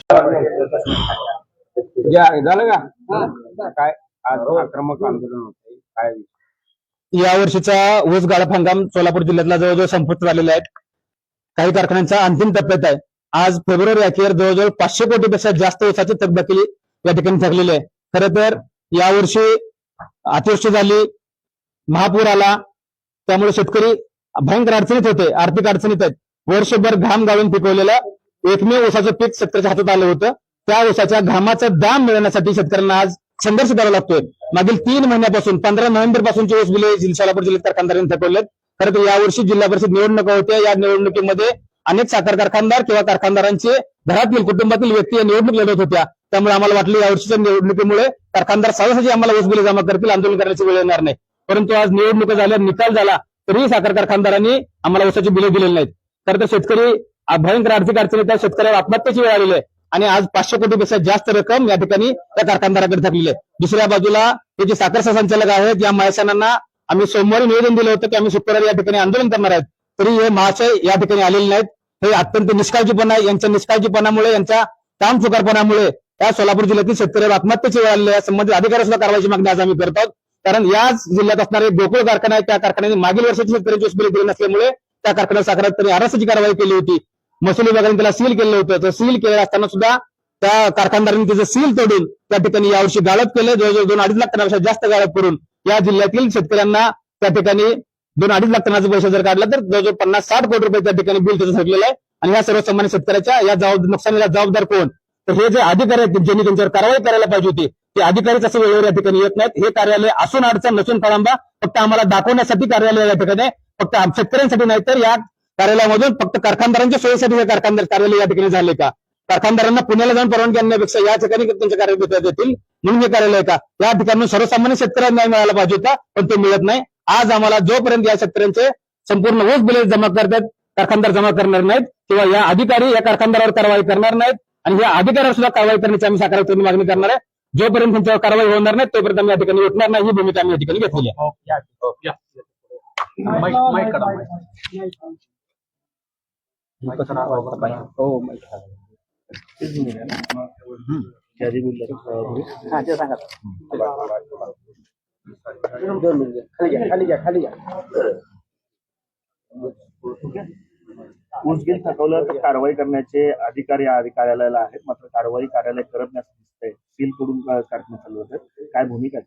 झालं का काय आज आक्रमक आंदोलन होते काय या वर्षीचा ऊस गाळप हंगाम सोलापूर जिल्ह्यातला जवळजवळ संपुष्टात आलेला आहे. काही कारखान्यांचा अंतिम टप्प्यात आहे. आज फेब्रुवारी अखेर जवळजवळ 500 कोटीपेक्षा जास्त ऊसाची थकबाकी या ठिकाणी थकलेली आहे. खरं तर यावर्षी अतिवृष्टी झाली, महापूर आला, त्यामुळे शेतकरी भयंकर अडचणीत होते, आर्थिक अडचणीत आहेत. वर्षभर घाम गाळून पिकवलेलं एकमेव ऊसाचं पीक शेतकऱ्याच्या हातात आलं होतं. त्या ऊसाच्या घामाचा दाम मिळवण्यासाठी शेतकऱ्यांना आज संघर्ष करावा लागतोय. मागील 3 महिन्यापासून 15 नोव्हेंबर पासूनचे ऊस बिले सोलापूर जिल्ह्यात कारखानदारांनी थकवलेत. खरं तर यावर्षी जिल्हा परिषद निवडणुका होत्या. या निवडणुकीमध्ये अनेक साखर कारखानदार किंवा कारखानदारांचे घरातील कुटुंबातील व्यक्ती या निवडणूक लढवत होत्या. त्यामुळे आम्हाला वाटलं यावर्षीच्या निवडणुकीमुळे कारखानदार सहजासहजी आम्हाला ऊस बिले जमा करतील, आंदोलन करण्याची वेळ येणार नाही. परंतु आज निवडणुका झाल्या, निकाल झाला, तरीही साखर कारखानदारांनी आम्हाला ऊसाची बिले दिलेली नाहीत. खरं तर शेतकरी भयंकर आर्थिक अडचणीत आहे. शेतकऱ्याला आत्महत्येची वेळ आलेली आहे आणि आज 500 कोटीपेक्षा जास्त रक्कम या ठिकाणी त्या कारखानदाराकडे थकलेली आहे. दुसऱ्या बाजूला हे जे साखर संचालक आहेत, या महाशयांना आम्ही सोमवारी निवेदन दिलं होतं की आम्ही शुक्रवारी या ठिकाणी आंदोलन करणार आहेत. तरी हे महाशय या ठिकाणी आलेले नाहीत. हे अत्यंत निष्काळजीपणा आहे. यांच्या निष्काळजीपणामुळे, यांच्या काम चुकारपणामुळे या सोलापूर जिल्ह्यातील शेतकऱ्याला आत्महत्येची वेळ आलेली आहे. संबंधित अधिकारी सुद्धा कारवाईची मागणी आज आम्ही करत आहोत. कारण याच जिल्ह्यात असणारे गोकुळ कारखाना आहे, त्या कारखान्याने मागील वर्षाची शेतकऱ्यांची ऊस बिले दिली नसल्यामुळे त्या कारखान्यात साखर त्यांनी अरासाची कारवाई केली होती. महसूल विभागाने त्याला सील केलं होतं. तर सील केलं असताना सुद्धा त्या कारखानदारांनी त्याचं सील तोडून त्या ठिकाणी यावर्षी गाळप केलं. जवळजवळ 2-2.5 लाख टनापेक्षा जास्त गाळप करून या जिल्ह्यातील शेतकऱ्यांना त्या ठिकाणी 2-2.5 लाख टनाचा पैसा जर काढला तर जवळजवळ 50-60 कोटी रुपये त्या ठिकाणी बिल त्याचं ठरलेलं आहे. आणि या सर्वसामान्य शेतकऱ्याच्या या नुकसानीला जबाबदार कोण? तर हे जे अधिकारी आहेत ज्यांनी त्यांच्यावर कारवाई करायला पाहिजे होती, ते अधिकारीच असं वेळेवर या ठिकाणी येत नाहीत. हे कार्यालय असून अडचण नसून कळंबा फक्त आम्हाला दाखवण्यासाठी कार्यालय या ठिकाणी, फक्त शेतकऱ्यांसाठी नाही तर या कार्यालयामधून फक्त कारखानदारांच्या सोयीसाठी हे कार्यालय या ठिकाणी झाले का? कारखानदारांना पुण्याला जाऊन परवानगी आणण्यापेक्षा या ठिकाणी त्यांच्या कार्यालय देतील म्हणून हे कार्यालय का? या ठिकाणी सर्वसामान्य शेतकऱ्यांना न्याय मिळाला पाहिजे होता, पण ते मिळत नाही. आज आम्हाला जोपर्यंत या शेतकऱ्यांचे संपूर्ण ऊस बिले जमा करतात, कारखानदार जमा करणार नाहीत किंवा या अधिकारी या कारखानदारावर कारवाई करणार नाहीत आणि या अधिकाऱ्यावर सुद्धा कारवाई करण्याची आम्ही साखर मागणी करणार आहे. जोपर्यंत त्यांच्यावर कारवाई होणार नाही तोपर्यंत आम्ही या ठिकाणी उठणार नाही, ही भूमिका आम्ही या ठिकाणी घेतलेली आहे. ऊस बिल थकवलं तर कारवाई करण्याचे अधिकारी कार्यालयाला आहेत, मात्र कारवाई कार्यालय करत नसते, सील करून कारखाना चालू होतं. काय भूमिका?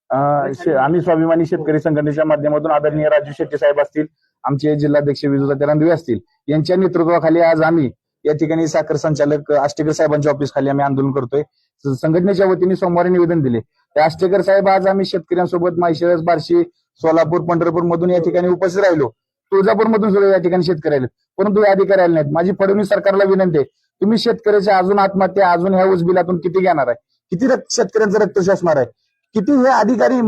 आम्ही स्वाभिमानी शेतकरी संघटनेच्या माध्यमातून आदरणीय राजू शेट्टी साहेब असतील, आमचे जिल्हाध्यक्ष विजू रणदिवे असतील, यांच्या नेतृत्वाखाली आज आम्ही या ठिकाणी साखर संचालक आष्टेकर साहेबांच्या ऑफिस खाली आम्ही आंदोलन करतोय. संघटनेच्या वतीने सोमवारी निवेदन दिले. त्या आष्टेकर साहेब आज आम्ही शेतकऱ्यांसोबत माळशिरस, बार्शी, सोलापूर, पंढरपूर मधून या ठिकाणी उपस्थित राहिलो. तुळजापूर मधून सुद्धा या ठिकाणी शेतकरी आले, परंतु हे अधिकारी आले नाहीत. माझी फडणवीस सरकारला विनंती आहे, तुम्ही शेतकऱ्याच्या अजून आत्महत्या, अजून ह्या ऊस बिलातून किती घेणार आहे? किती शेतकऱ्यांचं रक्त शोषणार आहे? किती हे अधिकारी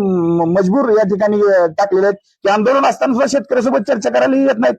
मजबूर या ठिकाणी टाकलेले आहेत की आंदोलन असताना सुद्धा शेतकऱ्यासोबत चर्चा करायला येत नाहीत.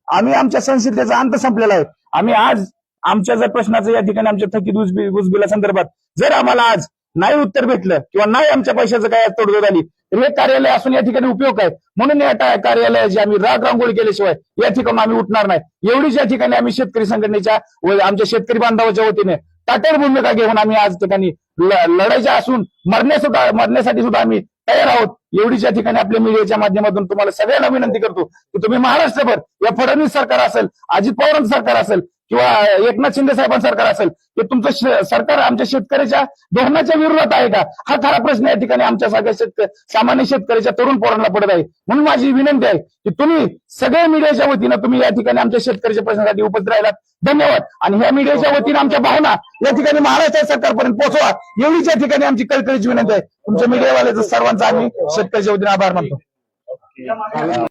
आम्ही आमच्या संसदेचा अंत संपलेला आहे. आम्ही आज आमच्या जर प्रश्नाचं या ठिकाणी आमच्या थकीत ऊस बिलासंदर्भात जर आम्हाला आज नाही उत्तर भेटलं किंवा नाही आमच्या पैशाचं काय तोडजोड आली तर हे कार्यालय असून या ठिकाणी उपयोग आहे. म्हणून या कार्यालयाची आम्ही राग रांगोळी केल्याशिवाय या ठिकाणी आम्ही उठणार नाही. एवढीच या ठिकाणी आम्ही शेतकरी संघटनेच्या आमच्या शेतकरी बांधवाच्या वतीने ताटेर भूमिका घेऊन आम्ही आज ठिकाणी लढायच्या असून मरण्यासाठी सुद्धा आम्ही तयार आहोत. एवढीच या ठिकाणी आपल्या मीडियाच्या माध्यमातून तुम्हाला सगळ्यांना विनंती करतो की तुम्ही महाराष्ट्रभर या फडणवीस सरकार असेल, अजित पवारांचं सरकार असेल किंवा एकनाथ शिंदे साहेबांचं सरकार असेल, की तुमचं सरकार आमच्या शेतकऱ्याच्या धोरणाच्या विरोधात आहे का? हा खरा प्रश्न या ठिकाणी आमच्या सगळ्या सामान्य शेतकऱ्याच्या तरुण पोरांना पडत आहे. म्हणून माझी विनंती आहे की तुम्ही सगळ्या मीडियाच्या वतीनं तुम्ही या ठिकाणी आमच्या शेतकऱ्याच्या प्रश्नासाठी उपस्थित राहिलात, धन्यवाद. आणि ह्या मीडियाच्या वतीनं आमच्या भावना या ठिकाणी महाराष्ट्र सरकारपर्यंत पोहोचवा, एवढीच या ठिकाणी आमची कळकळीची विनंती आहे. तुमच्या मीडियावाल्याचं सर्वांचा आम्ही शेतकऱ्याच्या वतीने आभार मानतो.